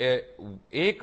1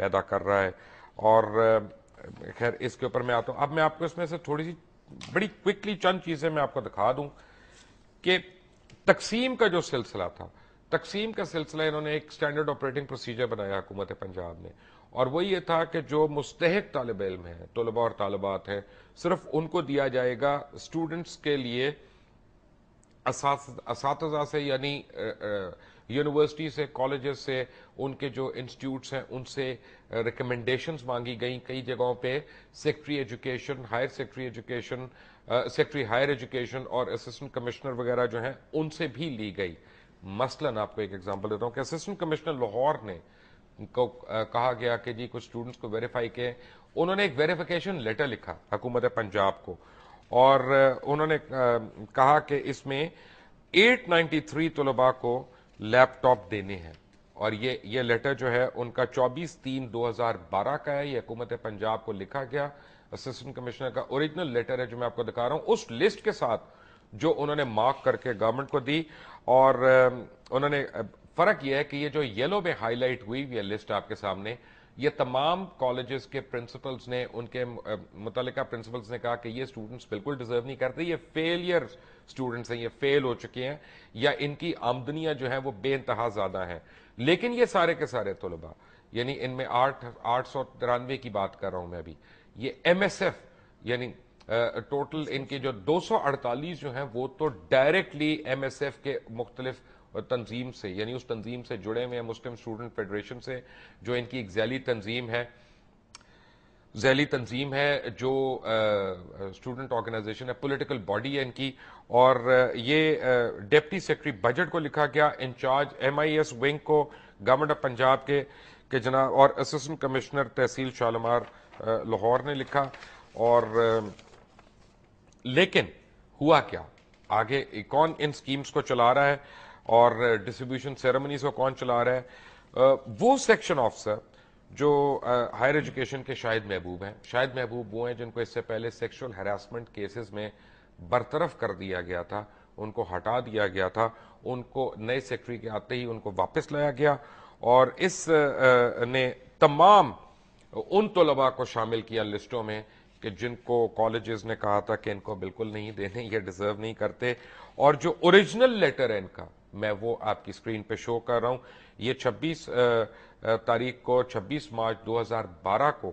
پیدا کر رہا ہے. اور خیر اس کے اوپر میں آتا ہوں. اب میں آپ کو اس میں سے تھوڑی سی بڑی کوئکلی چند چیزیں میں آپ کو دکھا دوں کہ تقسیم کا جو سلسلہ تھا، تقسیم کا سلسلہ انہوں نے ایک سٹینڈرڈ آپریٹنگ پروسیجر بنایا حکومت پنجاب نے، اور وہ یہ تھا کہ جو مستحق طالب علم ہیں، طلباء اور طالبات ہیں، صرف ان کو دیا جائے گا اسٹوڈنٹس کے لیے اساتذہ سے، یعنی یونیورسٹی سے، کالجز سے، ان کے جو انسٹیٹیوٹس ہیں ان سے ریکمنڈیشنز مانگی گئیں. کئی جگہوں پہ secretary education, higher secretary education, secretary higher education اور اسسٹنٹ کمشنر وغیرہ جو ہیں ان سے بھی لی گئی. مثلاً آپ کو ایک ایگزامپل دیتا ہوں کہ اسسٹنٹ کمشنر لاہور نے کو کہا گیا کہ جی کچھ اسٹوڈنٹس کو ویریفائی کے، انہوں نے ایک ویریفیکیشن لیٹر لکھا حکومت پنجاب کو، اور انہوں نے کہا کہ اس میں 893 طلباء کو لیپ ٹاپ دینے ہیں. اور یہ لیٹر جو ہے ان کا 24/3/2012 کا ہے. یہ حکومت پنجاب کو لکھا گیا اسسٹنٹ کمشنر کا اوریجنل لیٹر ہے جو میں آپ کو دکھا رہا ہوں، اس لسٹ کے ساتھ جو انہوں نے مارک کر کے گورنمنٹ کو دی. اور انہوں نے فرق یہ ہے کہ یہ جو یلو میں ہائی لائٹ ہوئی یہ لسٹ آپ کے سامنے، یہ تمام کالجز کے پرنسپلز نے، ان کے متعلقہ پرنسپلز نے کہا کہ یہ اسٹوڈنٹس بالکل ڈیزرو نہیں کرتے، یہ فیلئر اسٹوڈنٹس ہیں، یہ فیل ہو چکے ہیں، یا ان کی آمدنیاں جو ہیں وہ بے انتہا زیادہ ہیں. لیکن یہ سارے کے سارے طلباء، یعنی ان میں 893 کی بات کر رہا ہوں میں ابھی، یہ ایم ایس ایف یعنی ٹوٹل ان کے جو 248 جو ہیں وہ تو ڈائریکٹلی ایم ایس ایف کے مختلف تنظیم سے، یعنی اس تنظیم سے جڑے ہوئے ہیں، مسلم اسٹوڈنٹ فیڈریشن سے، جو ان کی ایک ذیلی تنظیم ہے جو اسٹوڈنٹ آرگنائزیشن ہے، پولیٹیکل باڈی ہے ان کی. اور یہ ڈپٹی سیکرٹری بجٹ کو لکھا گیا، انچارج ایم آئی ایس ونگ کو گورنمنٹ آف پنجاب کے جناب، اور اسسٹنٹ کمشنر تحصیل شالمار لاہور نے لکھا. اور لیکن ہوا کیا آگے، کون ان سکیمز کو چلا رہا ہے اور ڈسٹریبیوشن سیریمنیز کو کون چلا رہا ہے؟ وہ سیکشن آفیسر جو ہائر ایجوکیشن کے شاہد محبوب ہیں. شاہد محبوب وہ ہیں جن کو اس سے پہلے سیکشل ہراسمنٹ کیسز میں برطرف کر دیا گیا تھا، ان کو ہٹا دیا گیا تھا، ان کو نئے سیکٹری کے آتے ہی ان کو واپس لایا گیا. اور اس نے تمام ان طلباء کو شامل کیا لسٹوں میں کہ جن کو کالجز نے کہا تھا کہ ان کو بالکل نہیں دینے، یہ ڈیزرو نہیں کرتے. اور جو اوریجنل لیٹر ہے ان کا، میں وہ آپ کی اسکرین پہ شو کر رہا ہوں. یہ 26 مارچ 2012 کو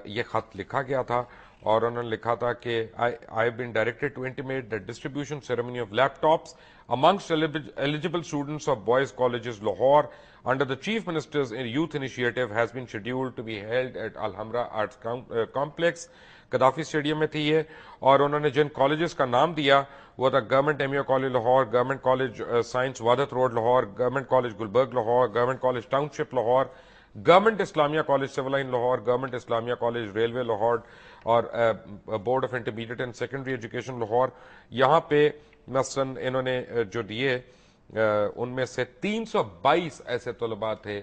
یہ خط لکھا گیا تھا، اور انہوں نے لکھا تھا کہ I have been directed to intimate the distribution ceremony of laptops amongst eligible students of boys colleges Lahore under the Chief Minister's Youth Initiative has been scheduled to be held at Alhambra Arts Complex. Gaddafi stadium میں تھی یہ. اور انہوں نے جن colleges کا نام دیا وہ تھا government M U college Lahore, government college science Wahdat road Lahore, government college Gulberg Lahore, government college township Lahore, government Islamia college civil line Lahore, government Islamia college railway Lahore, اور board of intermediate and secondary education Lahore. یہاں پہ مثلاً انہوں نے جو دیے ان میں سے 322 ایسے طلباء تھے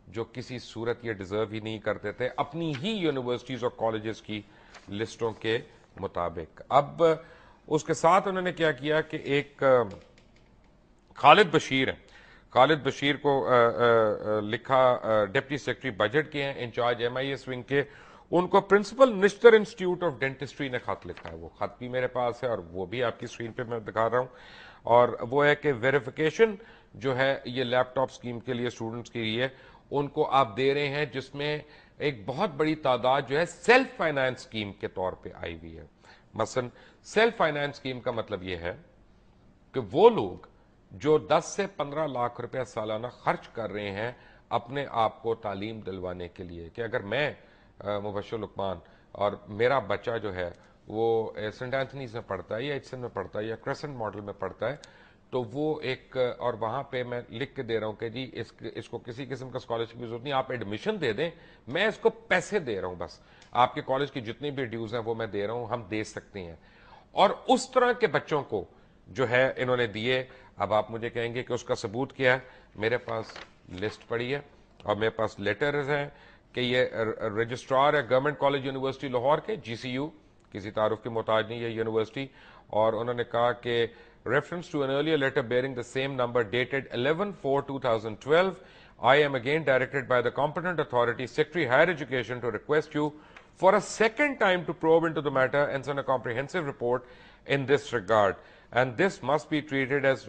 جو کسی صورت یہ ڈیزرو ہی نہیں کرتے تھے اپنی ہی یونیورسٹیز اور کالجز کی لسٹوں کے مطابق. اب اس کے ساتھ انہوں نے کیا کیا کہ ایک خالد بشیر ہیں، خالد بشیر کو لکھا، ڈپٹی سیکرٹری بجٹ کے ہیں، in charge M I S wing کے، ان کو principal Nishtar institute of dentistry نے خط لکھا ہے. وہ خط بھی میرے پاس ہے اور وہ بھی آپ کی اسکرین پہ میں دکھا رہا ہوں. اور وہ ہے کہ ویریفیکیشن جو ہے یہ لیپ ٹاپ اسکیم کے لیے اسٹوڈنٹس کے لیے ان کو آپ دے رہے ہیں، جس میں ایک بہت بڑی تعداد جو ہے سیلف فائنانس اسکیم کے طور پہ آئی ہوئی ہے. مثلا سیلف فائنانس اسکیم کا مطلب یہ ہے کہ وہ لوگ جو 10 سے 15 لاکھ روپے سالانہ خرچ کر رہے ہیں اپنے آپ کو تعلیم دلوانے کے لیے، کہ اگر میں مبشر لقمان اور میرا بچہ جو ہے وہ سینٹ اینتھنیز میں پڑھتا ہے یا ایچسن میں پڑھتا ہے یا کریسنٹ ماڈل میں پڑھتا ہے، تو وہ ایک، اور وہاں پہ میں لکھ کے دے رہا ہوں کہ جی اس کو کسی قسم کا اسکالرشپ کی ضرورت نہیں، آپ ایڈمیشن دے دیں، میں اس کو پیسے دے رہا ہوں، بس آپ کے کالج کی جتنی بھی ڈیوز ہیں وہ میں دے رہا ہوں، ہم دے سکتے ہیں. اور اس طرح کے بچوں کو جو ہے انہوں نے دیے. اب آپ مجھے کہیں گے کہ اس کا ثبوت کیا ہے؟ میرے پاس لسٹ پڑی ہے اور میرے پاس لیٹرز ہیں کہ یہ رجسٹرار ہے گورنمنٹ کالج یونیورسٹی لاہور کے، جی سی یو، کسی تعارف کی محتاج نہیں ہے یونیورسٹی. اور انہوں نے کہا کہ reference to an earlier letter bearing the same number dated 11/4/2012 I am again directed by the competent authority, Secretary Higher Education, to request you for a second time to probe into the matter and send a comprehensive report in this regard. And this must be treated as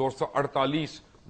248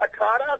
18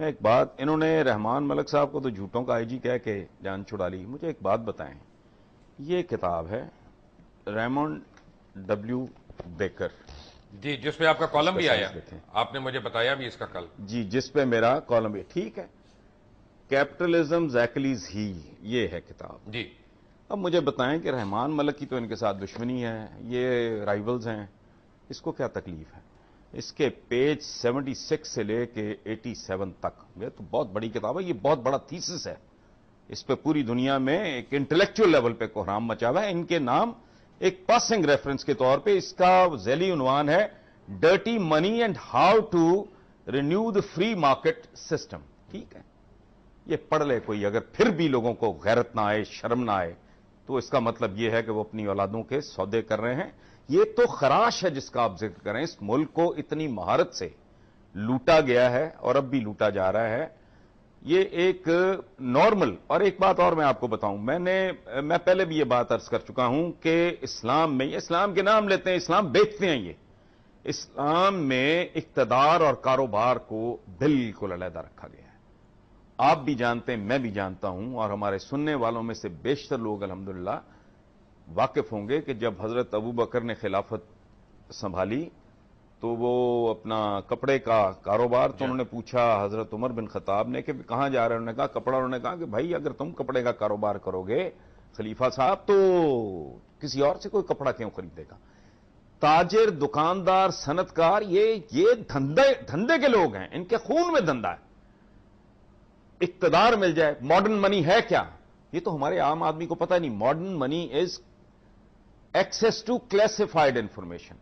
ایک بات، انہوں نے رحمان ملک صاحب کو تو جھوٹوں کا آئی جی کہہ کے جان چھڑا لی. مجھے ایک بات بتائیں، یہ کتاب ہے ریمنڈ ڈبلیو بیکر جی، جس پہ آپ کا کالم بھی آیا، دیکھیں آپ نے مجھے بتایا بھی اس کا کل. جی، جس پہ میرا کالم ہے. ٹھیک ہے، کیپٹلزم زیکلیز ہی، یہ ہے کتاب. جی اب مجھے بتائیں کہ رحمان ملک کی تو ان کے ساتھ دشمنی ہے، یہ رائیولز ہیں، اس کو کیا تکلیف ہے؟ اس کے پیج 76 سے لے کے 87 تک، یہ تو بہت بڑی کتاب ہے، یہ بہت بڑا تھیسس ہے. اس پہ پوری دنیا میں ایک انٹلیکچوئل لیول پہ کوحرام مچا ہوا ہے. ان کے نام ایک پاسنگ ریفرنس کے طور پہ اس کا ذیلی عنوان ہے dirty money and how to renew the free market system. ٹھیک ہے، یہ پڑھ لے کوئی، اگر پھر بھی لوگوں کو غیرت نہ آئے، شرم نہ آئے، تو اس کا مطلب یہ ہے کہ وہ اپنی اولادوں کے سودے کر رہے ہیں. یہ تو خراش ہے جس کا آپ ذکر کریں. اس ملک کو اتنی مہارت سے لوٹا گیا ہے اور اب بھی لوٹا جا رہا ہے. یہ ایک نارمل. اور ایک بات اور میں آپ کو بتاؤں، میں پہلے بھی یہ بات عرض کر چکا ہوں کہ اسلام میں، یہ اسلام کے نام لیتے ہیں، اسلام بیچتے ہیں. یہ اسلام میں اقتدار اور کاروبار کو بالکل علیحدہ رکھا گیا ہے. آپ بھی جانتے ہیں، میں بھی جانتا ہوں، اور ہمارے سننے والوں میں سے بیشتر لوگ الحمدللہ واقف ہوں گے کہ جب حضرت ابو بکر نے خلافت سنبھالی تو وہ اپنا کپڑے کا کاروبار، تو انہوں نے پوچھا حضرت عمر بن خطاب نے کہ کہاں جا رہے ہیں؟ انہوں نے کہا کپڑا. انہوں نے کہا کہ بھائی اگر تم کپڑے کا کاروبار کرو گے خلیفہ صاحب تو کسی اور سے کوئی کپڑا کیوں خریدے گا؟ تاجر، دکاندار، صنعت کار، یہ دھندے کے لوگ ہیں، ان کے خون میں دھندا ہے. اقتدار مل جائے. ماڈرن منی ہے کیا؟ یہ تو ہمارے عام آدمی کو پتہ نہیں. Modern money is access to classified information.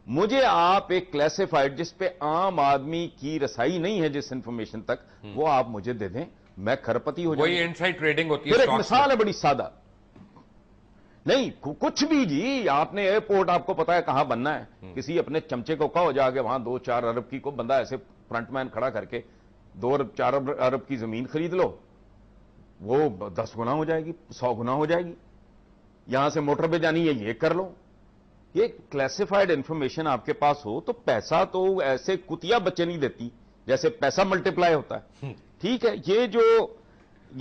مجھے آپ ایک کلاسیفائڈ، جس پہ عام آدمی کی رسائی نہیں ہے جس انفارمیشن تک، وہ آپ مجھے دے دیں، میں کھرپتی ہو جاؤں. وہی انسائڈ ٹریڈنگ ہوتی ہے. پھر ایک مثال ہے بڑی سادہ، نہیں کچھ بھی جی، آپ نے ایئرپورٹ آپ کو پتا ہے کہاں بننا ہے، کسی اپنے چمچے کو کہو جا کے وہاں 2-4 ارب کی کو بندہ ایسے فرنٹ مین کھڑا کر کے 2 ارب 4 ارب کی زمین خرید لو، وہ 10 گنا ہو جائے گی، 100 گنا ہو جائے گی. یہاں سے موٹر پہ جانی ہے، یہ کر لو. یہ کلاسیفائڈ انفارمیشن آپ کے پاس ہو تو پیسہ تو ایسے کتیا بچے نہیں دیتی جیسے پیسہ ملٹیپلائی ہوتا ہے. ٹھیک ہے، یہ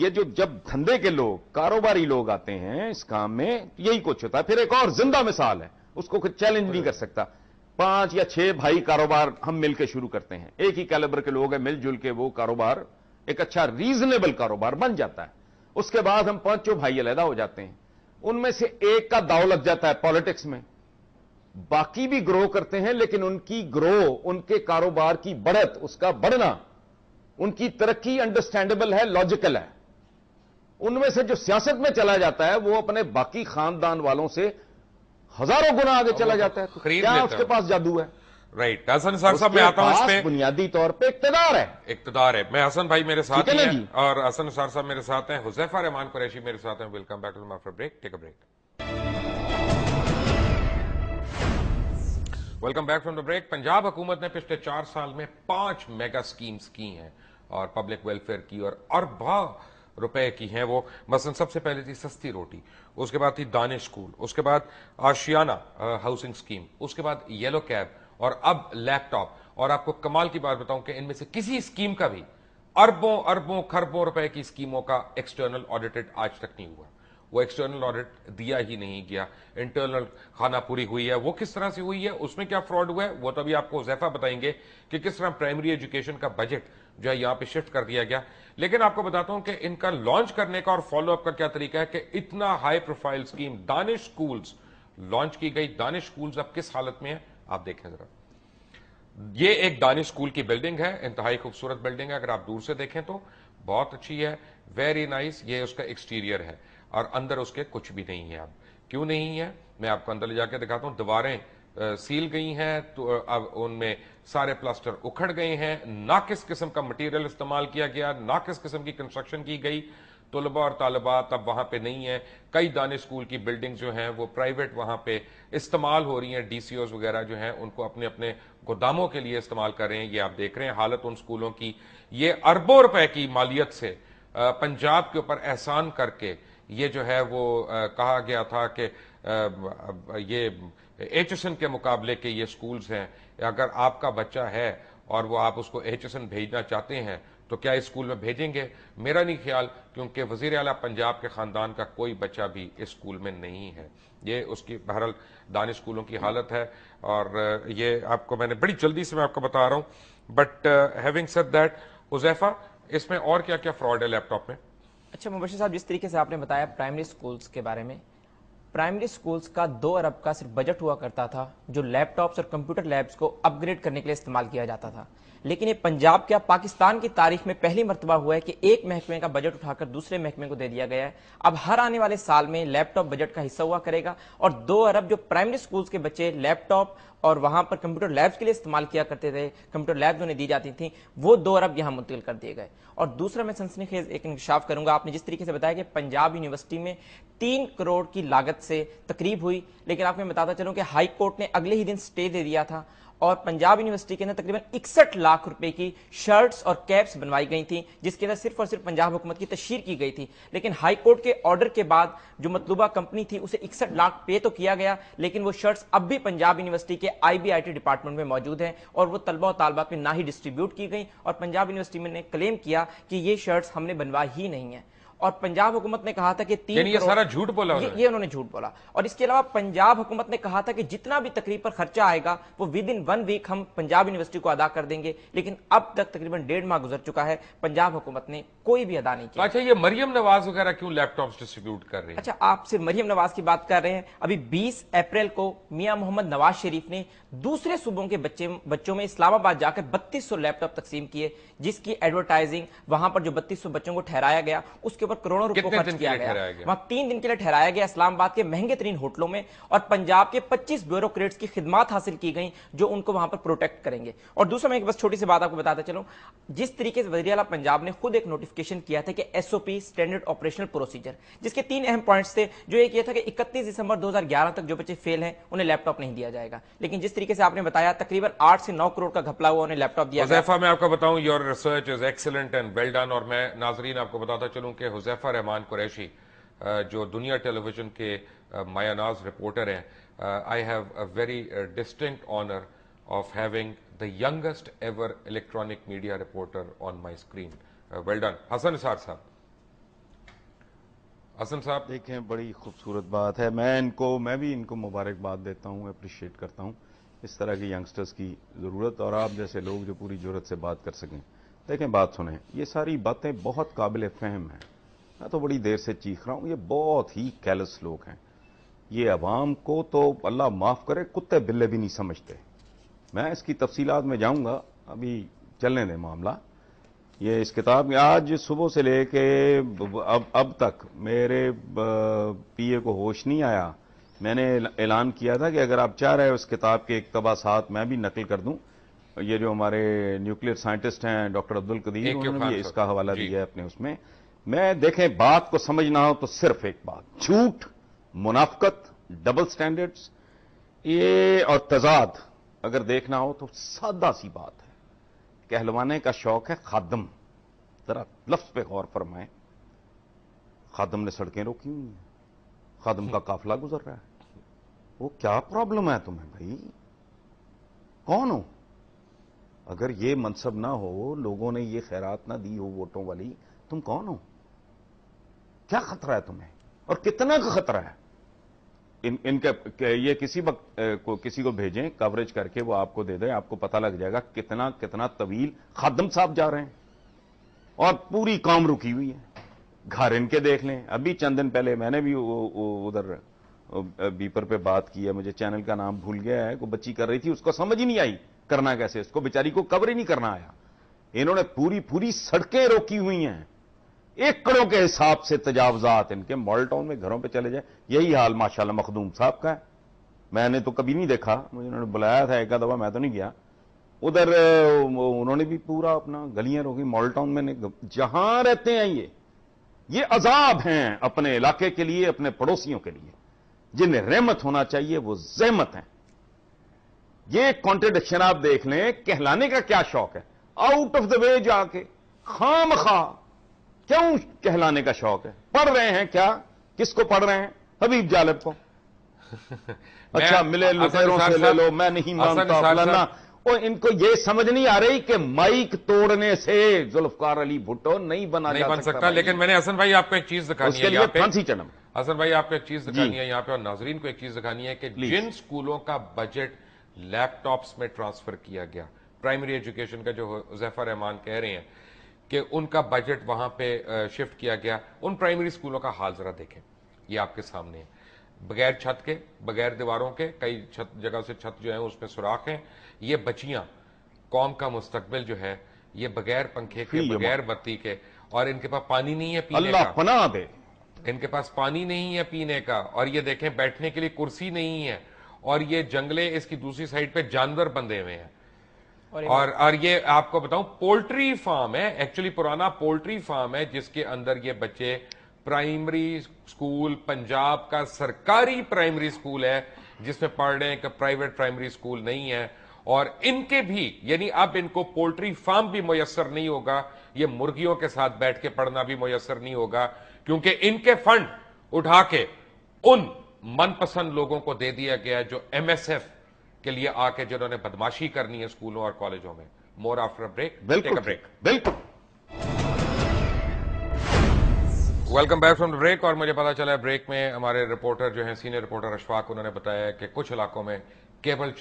جو جب دھندے کے لوگ، کاروباری لوگ آتے ہیں اس کام میں، یہی کچھ ہوتا ہے. پھر ایک اور زندہ مثال ہے، اس کو کوئی چیلنج نہیں کر سکتا. 5 یا 6 بھائی کاروبار ہم مل کے شروع کرتے ہیں، ایک ہی کیلیبر کے لوگ ہیں، مل جل کے وہ کاروبار ایک اچھا ریزنیبل کاروبار بن جاتا ہے. اس کے بعد ہم 5 بھائی علیحدہ ہو جاتے ہیں، ان میں سے ایک کا داؤ لگ جاتا ہے پالیٹکس میں. باقی بھی گرو کرتے ہیں، لیکن ان کی گرو، ان کے کاروبار کی بڑھت، اس کا بڑھنا، ان کی ترقی انڈرسٹینڈیبل ہے، لاجیکل ہے. ان میں سے جو سیاست میں چلا جاتا ہے وہ اپنے باقی خاندان والوں سے ہزاروں گنا آگے چلا جاتا ہے. تو کیا اس کے پاس جادو ہے؟ رائٹ. حسن نثار صاحب، میں آتا ہوں اس پہ. بنیادی طور پہ اقتدار ہے. میں حسن بھائی میرے ساتھ ٹھیک ہے ہیں نا جی؟ اور حسن نثار صاحب میرے ساتھ ہیں، حذیفہ رحمان قریشی میرے ساتھ ہیں. Welcome back to the after break. Take a break. Welcome back from the break. Punjab حکومت نے پچھلے 4 سال میں 5 میگا سکیمز کی ہیں اور پبلک ویلفیئر کی، اور اربوں روپے کی ہیں وہ. مثلا سب سے پہلے تھی سستی روٹی، اس کے بعد تھی دانش اسکول، اس کے بعد آشیانہ ہاؤسنگ اسکیم، اس کے بعد یلو کیب، اور اب لیپ ٹاپ. اور آپ کو کمال کی بات بتاؤں کہ ان میں سے کسی اسکیم کا بھی اربوں خربوں روپے کی اسکیموں کا ایکسٹرنل آڈیٹڈ آج تک نہیں ہوا. وہ ایکسٹرنل آڈٹ دیا ہی نہیں گیا. انٹرنل خانہ پوری ہوئی ہے، وہ کس طرح سے ہوئی ہے، اس میں کیا فراڈ ہوا ہے، وہ تو ابھی آپ کو حذیفہ بتائیں گے کہ کس طرح پرائمری ایجوکیشن کا بجٹ جو ہے یہاں پہ شفٹ کر دیا گیا. لیکن آپ کو بتاتا ہوں کہ ان کا لانچ کرنے کا اور فالو اپ کا کیا طریقہ ہے کہ اتنا ہائی پروفائل اسکیم دانش سکولز لانچ کی گئی. دانش سکولز اب کس حالت میں ہے آپ دیکھیں ذرا. یہ ایک دانش سکول کی بلڈنگ ہے، انتہائی خوبصورت بلڈنگ ہے. اگر آپ دور سے دیکھیں تو بہت اچھی ہے، ویری نائس. یہ اس کا ایکسٹیریئر ہے اور اندر اس کے کچھ بھی نہیں ہے. اب کیوں نہیں ہے میں آپ کو اندر لے جا کے دکھاتا ہوں. دیواریں سیل گئی ہیں تو اب ان میں سارے پلاسٹر اکھڑ گئے ہیں، ناقص قسم کا مٹیریل استعمال کیا گیا، ناقص قسم کی کنسٹرکشن کی گئی. طلباء اور طالبات اب وہاں پہ نہیں ہیں. کئی دانش اسکول کی بلڈنگ جو ہیں وہ پرائیویٹ وہاں پہ استعمال ہو رہی ہیں. ڈی سی اوز وغیرہ جو ہیں ان کو اپنے اپنے گوداموں کے لیے استعمال کر رہے ہیں. یہ آپ دیکھ رہے ہیں حالت ان اسکولوں کی. یہ اربوں روپے کی مالیت سے پنجاب کے اوپر احسان کر کے یہ جو ہے وہ کہا گیا تھا کہ یہ ایچ ایس این کے مقابلے کے یہ سکولز ہیں. اگر آپ کا بچہ ہے اور وہ آپ اس کو HSN بھیجنا چاہتے ہیں تو کیا اس اسکول میں بھیجیں گے؟ میرا نہیں خیال، کیونکہ وزیر اعلیٰ پنجاب کے خاندان کا کوئی بچہ بھی اس اسکول میں نہیں ہے. یہ اس کی بہرحال دانش اسکولوں کی حالت ہے، اور یہ آپ کو میں نے بڑی جلدی سے میں آپ کو بتا رہا ہوں. But having said that, Huzaifa اس میں اور کیا کیا فراڈ ہے لیپ ٹاپ میں؟ اچھا مبشر صاحب، جس طریقے سے آپ نے بتایا پرائمری سکولز کے بارے میں، پرائمری سکولز کا 2 ارب کا صرف بجٹ ہوا کرتا تھا جو لیپ ٹاپس اور کمپیوٹر لیبس کو اپ گریڈ کرنے کے لیے استعمال کیا جاتا تھا. لیکن یہ پنجاب کیا پاکستان کی تاریخ میں پہلی مرتبہ ہوا ہے کہ ایک محکمے کا بجٹ اٹھا کر دوسرے محکمے کو دے دیا گیا ہے. اب ہر آنے والے سال میں لیپ ٹاپ بجٹ کا حصہ ہوا کرے گا، اور 2 ارب جو پرائمری سکولز کے بچے لیپ ٹاپ اور وہاں پر کمپیوٹر لیبس کے لیے استعمال کیا کرتے تھے، کمپیوٹر لیبز انہیں دی جاتی تھیں، وہ 2 ارب یہاں منتقل کر دیے گئے. اور دوسرا میں سنسنی خیز ایک انکشاف کروں گا. آپ نے جس طریقے سے بتایا کہ پنجاب یونیورسٹی میں 3 کروڑ کی لاگت سے تقریب ہوئی، لیکن آپ میں بتاتا چلوں کہ ہائی کورٹ نے اگلے ہی دن سٹے دے دیا تھا، اور پنجاب یونیورسٹی کے اندر تقریباً 61 لاکھ روپے کی شرٹس اور کیپس بنوائی گئی تھیں، جس کے اندر صرف اور صرف پنجاب حکومت کی تشہیر کی گئی تھی. لیکن ہائی کورٹ کے آرڈر کے بعد جو مطلوبہ کمپنی تھی اسے 61 لاکھ پے تو کیا گیا، لیکن وہ شرٹس اب بھی پنجاب یونیورسٹی کے IBIT ڈپارٹمنٹ میں موجود ہیں، اور وہ طلبہ و طالبات میں نہ ہی ڈسٹریبیوٹ کی گئی. اور پنجاب یونیورسٹی میں نے کلیم کیا کہ یہ شرٹس ہم نے بنوائی ہی نہیں ہیں. اور پنجاب حکومت نے کہا تھا کہ 3 یعنی یہ سارا جھوٹ بولا یہ انہوں نے جھوٹ بولا. اور اس کے علاوہ پنجاب حکومت نے کہا تھا کہ جتنا بھی تقریب پر خرچہ آئے گا وہ ود ان 1 ویک ہم پنجاب یونیورسٹی کو ادا کر دیں گے. لیکن اب تک تقریباً 1.5 ماہ گزر چکا ہے، پنجاب حکومت نے کوئی بھی ادا نہیں کیا. اچھا یہ مریم نواز وغیرہ کیوں لیپ ٹاپس ڈسٹریبیوٹ کر رہی ہیں؟ اچھا آپ سے مریم نواز کی بات کر رہے ہیں. ابھی 20 اپریل کو میاں محمد نواز شریف نے دوسرے صوبوں کے بچوں میں اسلام آباد جا کر 3200 لیپ ٹاپ تقسیم کیے، جس کی ایڈورٹائزنگ وہاں پر جو 3200 بچوں کو ٹھہرایا گیا اس کے اوپر کروڑوں روپے خرچ کیا گیا. وہاں 3 دن کے لیے ٹھہرایا گیا اسلام آباد کے مہنگے ترین ہوٹلوں میں، اور پنجاب کے 25 بیوروکریٹس کی خدمات حاصل کی گئیں جو ان کو وہاں پر پروٹیکٹ کریں گے. اور دوسرا میں ایک بس چھوٹی سی بات آپ کو بتاتا چلوں، جس طریقے سے وزیر اعلیٰ پنجاب نے خود ایک نوٹیفکیشن کیا تھا کہ SOP اسٹینڈرڈ آپریشنل پروسیجر، جس کے 3 اہم پوائنٹس تھے. جو ایک یہ تھا کہ 31 دسمبر 2011 تک جو بچے فیل ہیں انہیں لیپ ٹاپ نہیں دیا جائے گا، لیکن جس طریقے سے آپ نے بتایا تقریباً 8 سے 9 کروڑ کا گھپلا ہوا انہیں لیپ ٹاپ دیا گیا. حذیفہ میں آپ کو بتاؤں your research is excellent and well done. اور میں ناظرین آپ کو بتاتا چلوں کہ حذیفہ رحمان قریشی جو دنیا ٹیلی ویژن کے مایہ ناز رپورٹر ہیں، I have a very distinct honour of having the youngest ever electronic media reporter on my screen. Well done. Hassan Nisar صاحب. حسن صاحب دیکھیں بڑی خوبصورت بات ہے، میں بھی ان کو مبارکباد دیتا ہوں، اپریشیٹ کرتا ہوں اس طرح کی ینگسٹرز کی ضرورت، اور آپ جیسے لوگ جو پوری جرأت سے بات کر سکیں. دیکھیں بات سنیں، یہ ساری باتیں بہت قابل فہم ہیں. میں تو بڑی دیر سے چیخ رہا ہوں، یہ بہت ہی کیلس لوگ ہیں. یہ عوام کو تو اللہ معاف کرے کتے بلے بھی نہیں سمجھتے. میں اس کی تفصیلات میں جاؤں گا، ابھی چلنے دیں معاملہ. یہ اس کتاب میں آج صبح سے لے کے اب تک میرے پی اے کو ہوش نہیں آیا. میں نے اعلان کیا تھا کہ اگر آپ چاہ رہے اس کتاب کے اقتباسات میں بھی نقل کر دوں. یہ جو ہمارے نیوکلیئر سائنٹسٹ ہیں ڈاکٹر عبد القدیر، انہوں نے بھی اس کا حوالہ دیا ہے اپنے اس میں. میں دیکھیں بات کو سمجھنا ہو تو صرف ایک بات، جھوٹ، منافقت، ڈبل سٹینڈرڈز یہ اور تضاد اگر دیکھنا ہو تو سادہ سی بات ہے. کہلوانے کا شوق ہے خادم. ذرا لفظ پہ غور فرمائیں. خادم نے سڑکیں روکی ہوئی ہیں، خادم کا قافلہ گزر رہا ہے. وہ کیا پرابلم ہے تمہیں بھائی؟ کون ہو؟ اگر یہ منصب نہ ہو، لوگوں نے یہ خیرات نہ دی ہو ووٹوں والی، تم کون ہو؟ کیا خطرہ ہے تمہیں، اور کتنا کا خطرہ ہے؟ ان کا یہ کسی وقت کسی کو بھیجیں کوریج کر کے، وہ آپ کو دے دیں، آپ کو پتہ لگ جائے گا کتنا طویل خادم صاحب جا رہے ہیں، اور پوری قوم رکی ہوئی ہے. گھر ان کے دیکھ لیں. ابھی چند دن پہلے میں نے بھی ادھر بیپر پہ بات کی ہے، مجھے چینل کا نام بھول گیا ہے، کوئی بچی کر رہی تھی، اس کو سمجھ ہی نہیں آئی کرنا کیسے، اس کو بیچاری کو کور ہی نہیں کرنا آیا. انہوں نے پوری سڑکیں روکی ہوئی ہیں، ایکڑوں کے حساب سے تجاوزات. ان کے ماڈل ٹاؤن میں گھروں پہ چلے جائیں، یہی حال ماشاءاللہ مخدوم صاحب کا ہے. میں نے تو کبھی نہیں دیکھا، مجھے انہوں نے بلایا تھا ایک دفعہ، میں تو نہیں گیا ادھر. انہوں نے بھی پورا اپنا گلیاں روکی ماڈل ٹاؤن میں. جہاں رہتے ہیں یہ عذاب ہیں اپنے علاقے کے لیے، اپنے پڑوسیوں کے لیے. جنہیں رحمت ہونا چاہیے وہ زحمت ہیں. یہ کانٹرڈکشن آپ دیکھ لیں. کہلانے کا کیا شوق ہے؟ آؤٹ آف دا وے جا کے خام خواہ کیوں کہلانے کا شوق ہے؟ پڑھ رہے ہیں کیا؟ کس کو پڑھ رہے ہیں؟ حبیب جالب کو. اچھا ملے لٹیروں سے لے لو، میں نہیں مانتا فلانا. اور ان کو یہ سمجھ نہیں آ رہی کہ مائک توڑنے سے ذوالفقار علی بھٹو نہیں بن سکتا. لیکن میں نے حسن بھائی آپ کو ایک چیز دکھانی ہے, اس کے لیے پھانسی چڑھنا. حسن بھائی آپ کو ایک چیز دکھانی ہے یہاں پہ, اور ناظرین کو ایک چیز دکھانی ہے کہ جن سکولوں کا بجٹ لیپ ٹاپس میں ٹرانسفر کیا گیا, پرائمری ایجوکیشن کا جو حذیفہ رحمان کہہ رہے ہیں کہ ان کا بجٹ وہاں پہ شفٹ کیا گیا, ان پرائمری سکولوں کا حال ذرا دیکھیں, یہ آپ کے سامنے ہے. بغیر چھت کے, بغیر دیواروں کے, کئی جگہ سے چھت جو ہے اس میں سوراخ ہیں. یہ بچیاں, قوم کا مستقبل جو ہے, یہ بغیر پنکھے کے, بغیر بتی کے, اور ان کے پاس پانی نہیں ہے پینے کا, اللہ پناہ دے, ان کے پاس پانی نہیں ہے پینے کا, اور یہ دیکھیں بیٹھنے کے لیے کرسی نہیں ہے, اور یہ جنگلے اس کی دوسری سائڈ پہ جانور بندے ہوئے ہیں. اور یہ آپ کو بتاؤں پولٹری فارم ہے, ایکچولی پرانا پولٹری فارم ہے, جس کے اندر یہ بچے, پرائمری سکول پنجاب کا سرکاری پرائمری سکول ہے جس میں پڑھ رہے ہیں کہ پرائیویٹ پرائمری سکول نہیں ہے, اور ان کے بھی, یعنی اب ان کو پولٹری فارم بھی میسر نہیں ہوگا, یہ مرغیوں کے ساتھ بیٹھ کے پڑھنا بھی میسر نہیں ہوگا, کیونکہ ان کے فنڈ اٹھا کے ان من پسند لوگوں کو دے دیا گیا جو ایم ایس ایف کے لیے آ کے جنہوں نے بدماشی کرنی ہے اسکولوں اور کالجوں میں. More after break. بالکل. Welcome back from the break. اور مجھے پتا چلا ہے بریک میں ہمارے رپورٹر جو ہیں, سینئر رپورٹر اشفاق, انہوں نے بتایا کہ کچھ علاقوں میں کیبل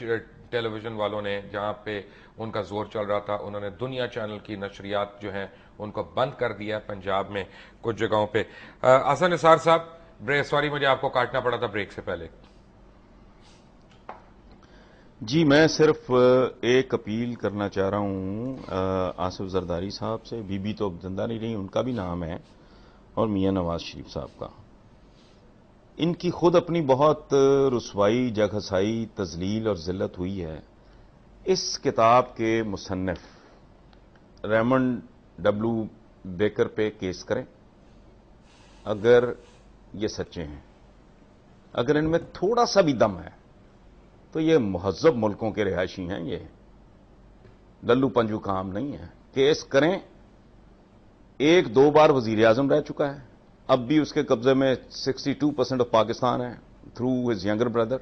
ٹیلی ویژن والوں نے, جہاں پہ ان کا زور چل رہا تھا, انہوں نے دنیا چینل کی نشریات جو ہیں ان کو بند کر دیا پنجاب میں کچھ جگہوں پہ. حسن نثار صاحب, سوری مجھے آپ کو کاٹنا پڑا تھا بریک سے پہلے. جی میں صرف ایک اپیل کرنا چاہ رہا ہوں آصف زرداری صاحب سے. بی بی تو اب زندہ نہیں رہی, ان کا بھی نام ہے, اور میاں نواز شریف صاحب کا. ان کی خود اپنی بہت رسوائی, جگہسائی, تذلیل اور ذلت ہوئی ہے. اس کتاب کے مصنف ریمنڈ ڈبلو بیکر پہ کیس کریں اگر یہ سچے ہیں. اگر ان میں تھوڑا سا بھی دم ہے تو یہ مہذب ملکوں کے رہائشی ہیں, یہ للو پنجو کام نہیں ہے. کیس کریں. ایک دو بار وزیر اعظم رہ چکا ہے, اب بھی اس کے قبضے میں 62% آف پاکستان ہے تھرو ہز ینگر بردر.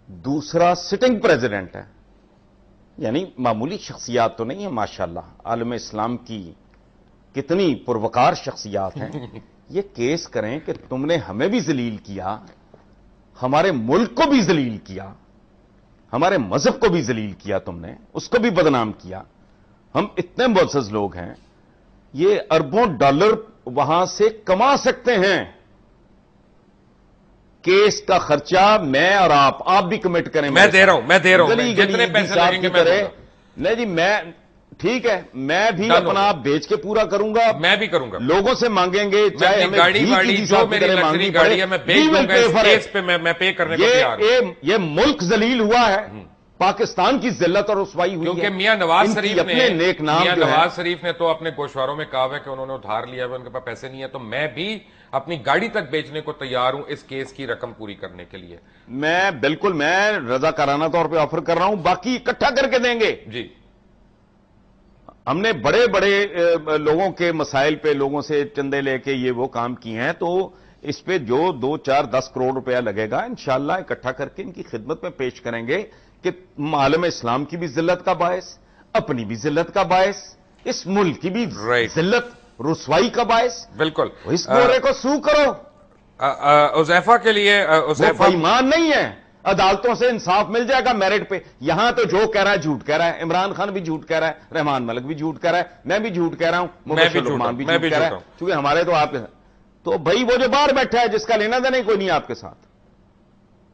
دوسرا سٹنگ پریزیڈنٹ ہے, یعنی معمولی شخصیات تو نہیں ہے ماشاءاللہ. عالم اسلام کی کتنی پروکار شخصیات ہیں. یہ کیس کریں کہ تم نے ہمیں بھی ذلیل کیا, ہمارے ملک کو بھی ذلیل کیا, ہمارے مذہب کو بھی ذلیل کیا, تم نے اس کو بھی بدنام کیا. ہم اتنے معزز لوگ ہیں, یہ اربوں ڈالر وہاں سے کما سکتے ہیں. کیس کا خرچہ میں اور آپ بھی کمٹ کریں. میں دے رہا ہوں, جتنے پیسے لگیں گے نہیں جی, میں ٹھیک ہے, میں بھی اپنا بیچ کے پورا کروں گا. میں بھی کروں گا. لوگوں سے مانگیں گے, چاہے ہمیں گاڑی جو میری لگژری گاڑی ہے میں بیچ دوں گا, کیس پہ میں پے کرنے کو تیار ہوں. یہ ملک ذلیل ہوا ہے, پاکستان کی ذلت اور رسوائی ہوئی ہے. کیونکہ میاں نواز شریف نے تو اپنے گوشواروں میں کہا ہے کہ انہوں نے ادھار لیا ہے, ان کے پاس پیسے نہیں ہے, تو میں بھی اپنی گاڑی تک بیچنے کو تیار ہوں اس کیس کی رقم پوری کرنے کے لیے. میں بالکل, میں رضاکارانہ طور پہ آفر کر رہا ہوں, باقی اکٹھا کر کے دیں گے. جی, ہم نے بڑے بڑے لوگوں کے مسائل پہ لوگوں سے چندے لے کے یہ وہ کام کیے ہیں, تو اس پہ جو 2, 4, 10 کروڑ روپیہ لگے گا انشاءاللہ اکٹھا کر کے ان کی خدمت میں پیش کریں گے کہ عالم اسلام کی بھی ذلت کا باعث, اپنی بھی ذلت کا باعث, اس ملک کی بھی ذلت رسوائی کا باعث. بالکل, اس بورے کو سو کرو. حذیفہ کے لیے ایمان نہیں ہے. عدالتوں سے انصاف مل جائے گا میرٹ پہ. یہاں تو جو کہہ رہا ہے جھوٹ کہہ رہا ہے, عمران خان بھی جھوٹ کہہ رہا ہے, رحمان ملک بھی جھوٹ کہہ رہا ہے, میں بھی جھوٹ کہہ رہا ہوں, مبشر لقمان بھی جھوٹ کہہ رہا ہے, کیونکہ ہمارے تو آپ کے ساتھ, تو بھائی وہ جو باہر بیٹھا ہے جس کا لینا دینا کوئی نہیں آپ کے ساتھ,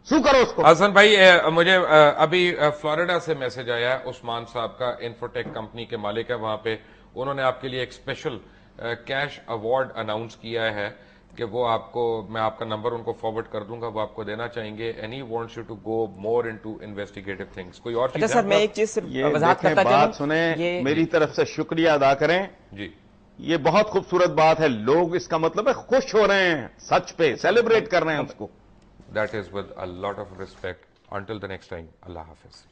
سو کرو اس کو. حسن بھائی, مجھے ابھی فلوریڈا سے میسج آیا ہے, عثمان صاحب کا, انفوٹیک کمپنی کے مالک ہے وہاں پہ, انہوں نے آپ کے لیے ایک اسپیشل کیش ایوارڈ اناؤنس کیا ہے کہ وہ آپ کو, میں آپ کا نمبر ان کو فارورڈ کر دوں گا, وہ آپ کو دینا چاہیں گے. Any wants you to go more into investigative things. کوئی اور چیز؟ سر میں ایک چیز وضاحت کرتا چلوں, بات سنیں, میری طرف سے شکریہ ادا کریں. جی, یہ بہت خوبصورت بات ہے, لوگ اس کا مطلب ہے خوش ہو رہے ہیں, سچ پہ سیلیبریٹ کر رہے ہیں اس کو. That is with a lot of respect. Until the next time, Allah Hafiz.